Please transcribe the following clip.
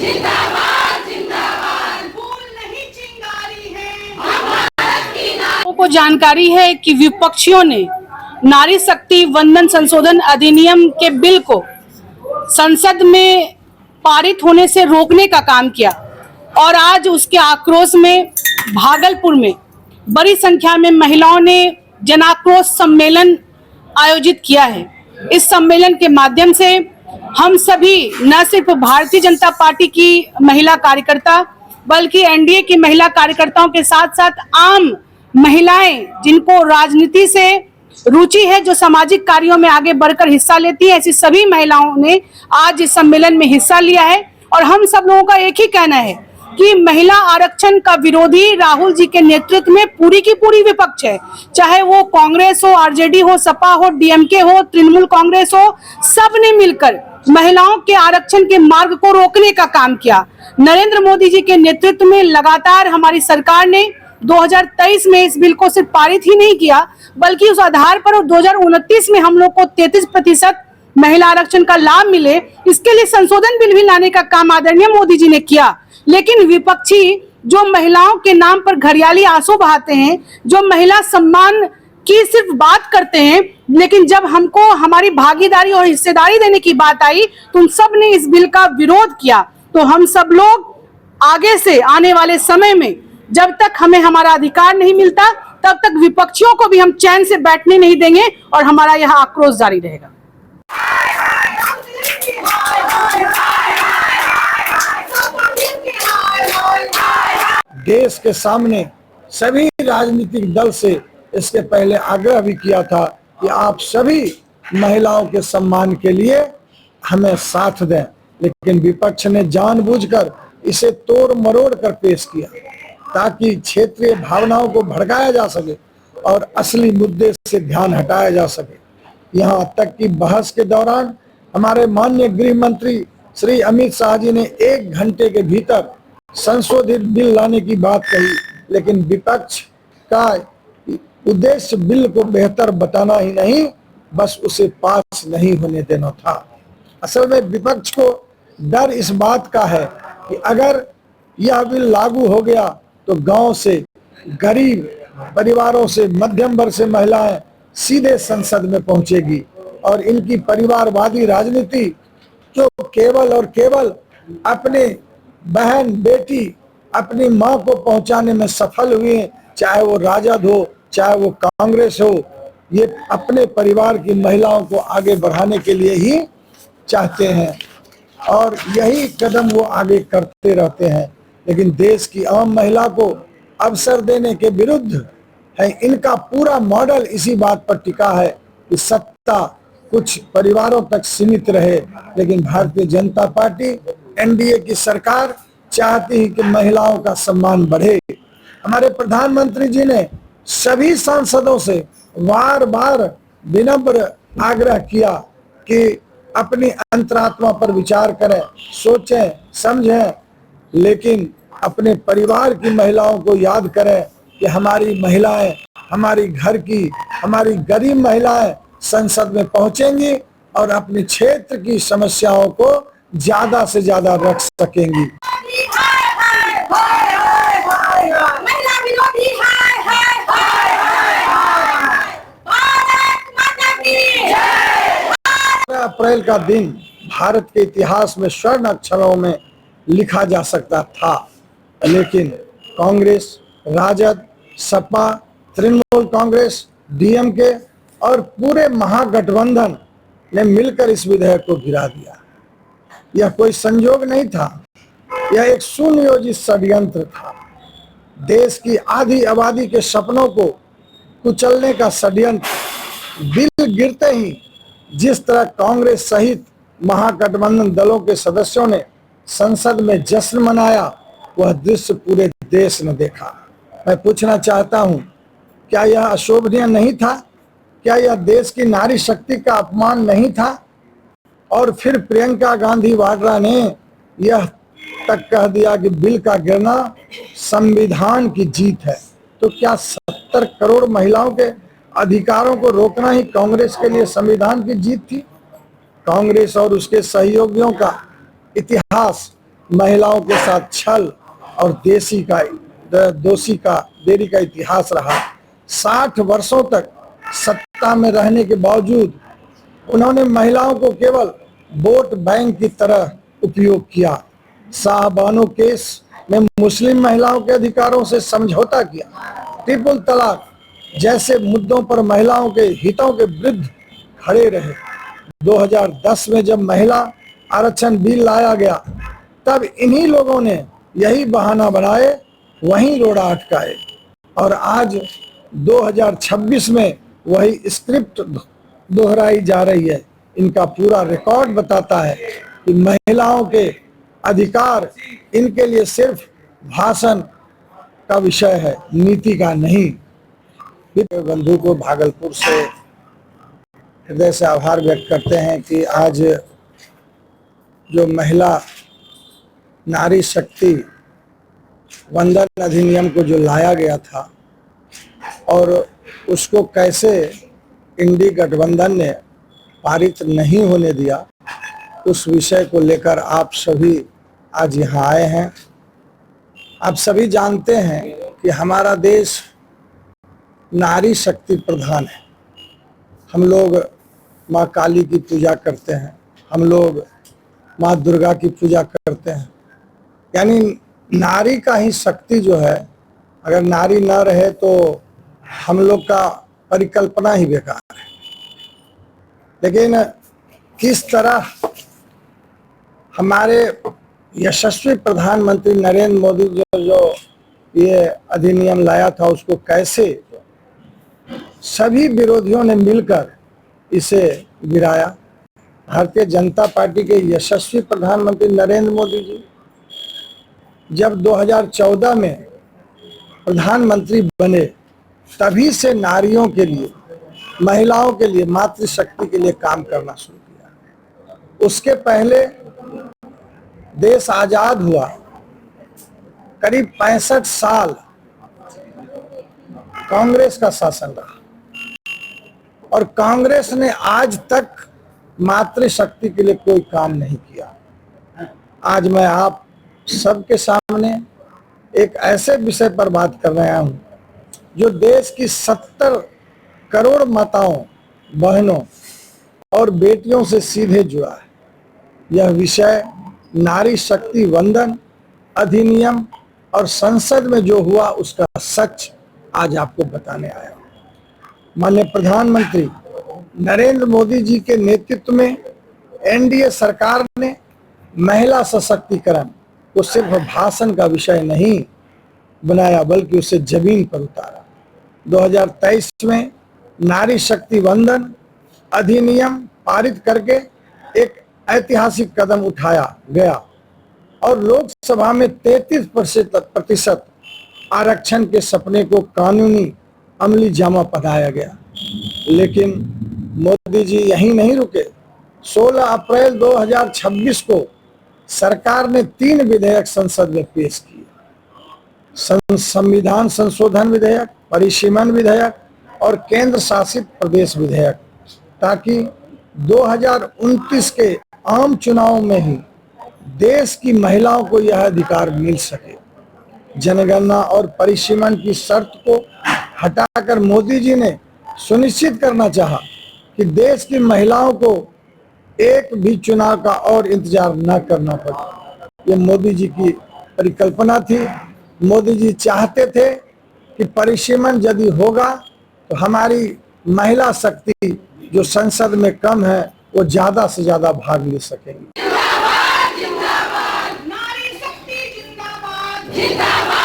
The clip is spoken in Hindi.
जिंदाबाद जिंदाबाद, फूल नहीं चिंगारी है, हम भारत की नारी। को जानकारी है कि विपक्षियों ने नारी शक्ति वंदन संशोधन अधिनियम के बिल को संसद में पारित होने से रोकने का काम किया और आज उसके आक्रोश में भागलपुर में बड़ी संख्या में महिलाओं ने जनाक्रोश सम्मेलन आयोजित किया है। इस सम्मेलन के माध्यम से हम सभी न सिर्फ भारतीय जनता पार्टी की महिला कार्यकर्ता बल्कि एनडीए की महिला कार्यकर्ताओं के साथ साथ आम महिलाएं जिनको राजनीति से रुचि है, जो सामाजिक कार्यों में आगे बढ़कर हिस्सा लेती है, ऐसी सभी महिलाओं ने आज इस सम्मेलन में हिस्सा लिया है। और हम सब लोगों का एक ही कहना है कि महिला आरक्षण का विरोधी राहुल जी के नेतृत्व में पूरी की पूरी विपक्ष है, चाहे वो कांग्रेस हो, आरजेडी हो, सपा हो, डीएमके हो, तृणमूल कांग्रेस हो, सबने मिलकर महिलाओं के आरक्षण के मार्ग को रोकने का काम किया। नरेंद्र मोदी जी के नेतृत्व में लगातार हमारी सरकार ने 2023 में इस बिल को सिर्फ पारित ही नहीं किया बल्कि उस आधार पर 2029 में हम लोग को 33% महिला आरक्षण का लाभ मिले, इसके लिए संशोधन बिल भी लाने का काम आदरणीय मोदी जी ने किया। लेकिन विपक्षी जो महिलाओं के नाम पर घड़ियाली आंसू बहाते हैं, जो महिला सम्मान की सिर्फ बात करते हैं, लेकिन जब हमको हमारी भागीदारी और हिस्सेदारी देने की बात आई तो उन सब ने इस बिल का विरोध किया। तो हम सब लोग आगे से आने वाले समय में जब तक हमें हमारा अधिकार नहीं मिलता तब तक विपक्षियों को भी हम चैन से बैठने नहीं देंगे और हमारा यह आक्रोश जारी रहेगा। देश के सामने सभी राजनीतिक दल से इसके पहले आग्रह भी किया था कि आप सभी महिलाओं के सम्मान के लिए हमें साथ दें, लेकिन विपक्ष ने जानबूझकर इसे तोड़ मरोड़ कर पेश किया ताकि क्षेत्रीय भावनाओं को भड़काया जा सके और असली मुद्दे से ध्यान हटाया जा सके। यहाँ तक कि बहस के दौरान हमारे माननीय गृह मंत्री श्री अमित शाह जी ने 1 घंटे के भीतर संशोधित बिल लाने की बात कही, लेकिन विपक्ष का उद्देश्य बिल को बेहतर बताना ही नहीं, बस उसे पास नहीं होने देना था। असल में विपक्ष को डर इस बात का है कि अगर यह बिल लागू हो गया तो गांव से गरीब परिवारों से मध्यम वर्ग से महिलाएं सीधे संसद में पहुंचेगी और इनकी परिवारवादी राजनीति जो केवल और केवल अपने बहन बेटी अपनी मां को पहुंचाने में सफल हुए, चाहे वो राजद हो चाहे वो कांग्रेस हो, ये अपने परिवार की महिलाओं को आगे बढ़ाने के लिए ही चाहते हैं और यही कदम वो आगे करते रहते हैं। लेकिन देश की आम महिला को अवसर देने के विरुद्ध है। इनका पूरा मॉडल इसी बात पर टिका है कि सत्ता कुछ परिवारों तक सीमित रहे, लेकिन भारतीय जनता पार्टी एनडीए की सरकार चाहती है कि महिलाओं का सम्मान बढ़े। हमारे प्रधानमंत्री जी ने सभी सांसदों से बार बार विनम्र आग्रह किया कि अपनी अंतरात्मा पर विचार करें, सोचें, समझें, लेकिन अपने परिवार की महिलाओं को याद करें कि हमारी महिलाएं, हमारी घर की, हमारी गरीब महिलाएं संसद में पहुंचेंगी और अपने क्षेत्र की समस्याओं को ज्यादा से ज्यादा रख सकेंगी। अप्रैल का दिन भारत के इतिहास में स्वर्ण अक्षरों में लिखा जा सकता था, लेकिन कांग्रेस, राजद, सपा, तृणमूल कांग्रेस, डीएमके और पूरे महागठबंधन ने मिलकर इस विधेयक को गिरा दिया। यह कोई संयोग नहीं था, यह एक सुनियोजित षड्यंत्र था। देश की आधी आबादी के सपनों को कुचलने का षड्यंत्र। बिल गिरते ही जिस तरह कांग्रेस सहित महागठबंधन दलों के सदस्यों ने संसद में जश्न मनाया, वह दृश्य पूरे देश ने देखा। मैं पूछना चाहता हूं, क्या यह अशोभनीय नहीं था? क्या यह देश की नारी शक्ति का अपमान नहीं था? और फिर प्रियंका गांधी वाड्रा ने यह तक कह दिया कि बिल का गिरना संविधान की जीत है। तो क्या 70 करोड़ महिलाओं के अधिकारों को रोकना ही कांग्रेस के लिए संविधान की जीत थी? कांग्रेस और उसके सहयोगियों का इतिहास महिलाओं के साथ छल और देरी का इतिहास रहा। 60 वर्षों तक सत्ता में रहने के बावजूद उन्होंने महिलाओं को केवल वोट बैंक की तरह उपयोग किया। साहबानो केस में मुस्लिम महिलाओं के अधिकारों से समझौता किया। ट्रिपल तलाक जैसे मुद्दों पर महिलाओं के हितों के विरुद्ध खड़े रहे। 2010 में जब महिला आरक्षण बिल लाया गया तब इन्हीं लोगों ने यही बहाना बनाए वहीं रोड़ा अटकाए और आज 2026 में वही स्क्रिप्ट दोहराई जा रही है। इनका पूरा रिकॉर्ड बताता है कि महिलाओं के अधिकार इनके लिए सिर्फ भाषण का विषय है, नीति का नहीं। बंधु को भागलपुर से हृदय से आभार व्यक्त करते हैं कि आज जो महिला नारी शक्ति वंदन अधिनियम को जो लाया गया था और उसको कैसे इंडी गठबंधन ने पारित नहीं होने दिया, उस विषय को लेकर आप सभी आज यहाँ आए हैं। आप सभी जानते हैं कि हमारा देश नारी शक्ति प्रधान है। हम लोग माँ काली की पूजा करते हैं, हम लोग माँ दुर्गा की पूजा करते हैं, यानी नारी का ही शक्ति जो है, अगर नारी न रहे तो हम लोग का परिकल्पना ही बेकार है। लेकिन किस तरह हमारे यशस्वी प्रधानमंत्री नरेंद्र मोदी जो ये अधिनियम लाया था, उसको कैसे सभी विरोधियों ने मिलकर इसे गिराया। भारतीय जनता पार्टी के यशस्वी प्रधानमंत्री नरेंद्र मोदी जी जब 2014 में प्रधानमंत्री बने तभी से नारियों के लिए, महिलाओं के लिए, मातृशक्ति के लिए काम करना शुरू किया। उसके पहले देश आजाद हुआ, करीब 65 साल कांग्रेस का शासन रहा और कांग्रेस ने आज तक मातृशक्ति के लिए कोई काम नहीं किया। आज मैं आप सबके सामने एक ऐसे विषय पर बात कर रहा हूं जो देश की 70 करोड़ माताओं, बहनों और बेटियों से सीधे जुड़ा है। यह विषय नारी शक्ति वंदन अधिनियम और संसद में जो हुआ उसका सच आज आपको बताने आया हूं। माननीय प्रधानमंत्री नरेंद्र मोदी जी के नेतृत्व में एनडीए सरकार ने महिला सशक्तिकरण को सिर्फ भाषण का विषय नहीं बनाया बल्कि उसे जमीन पर उतारा। 2023 में नारी शक्ति वंदन अधिनियम पारित करके एक ऐतिहासिक कदम उठाया गया और लोकसभा में 33% आरक्षण के सपने को कानूनी अमली जामा पहनाया गया। लेकिन मोदी जी यहीं नहीं रुके। 16 अप्रैल 2026 को सरकार ने 3 विधेयक संसद में पेश किए। संविधान संशोधन विधेयक, परिसीमन विधेयक और केंद्र शासित प्रदेश विधेयक, ताकि 2029 के आम चुनाव में ही देश की महिलाओं को यह अधिकार मिल सके। जनगणना और परिसीमन की शर्त को हटाकर मोदी जी ने सुनिश्चित करना चाहा कि देश की महिलाओं को एक भी चुनाव का और इंतजार न करना पड़े। ये मोदी जी की परिकल्पना थी। मोदी जी चाहते थे कि परिसीमन यदि होगा तो हमारी महिला शक्ति जो संसद में कम है वो ज्यादा से ज्यादा भाग ले सकेंगी। जिंदाबाद जिंदाबाद, नारी शक्ति जिंदाबाद जिंदाबाद।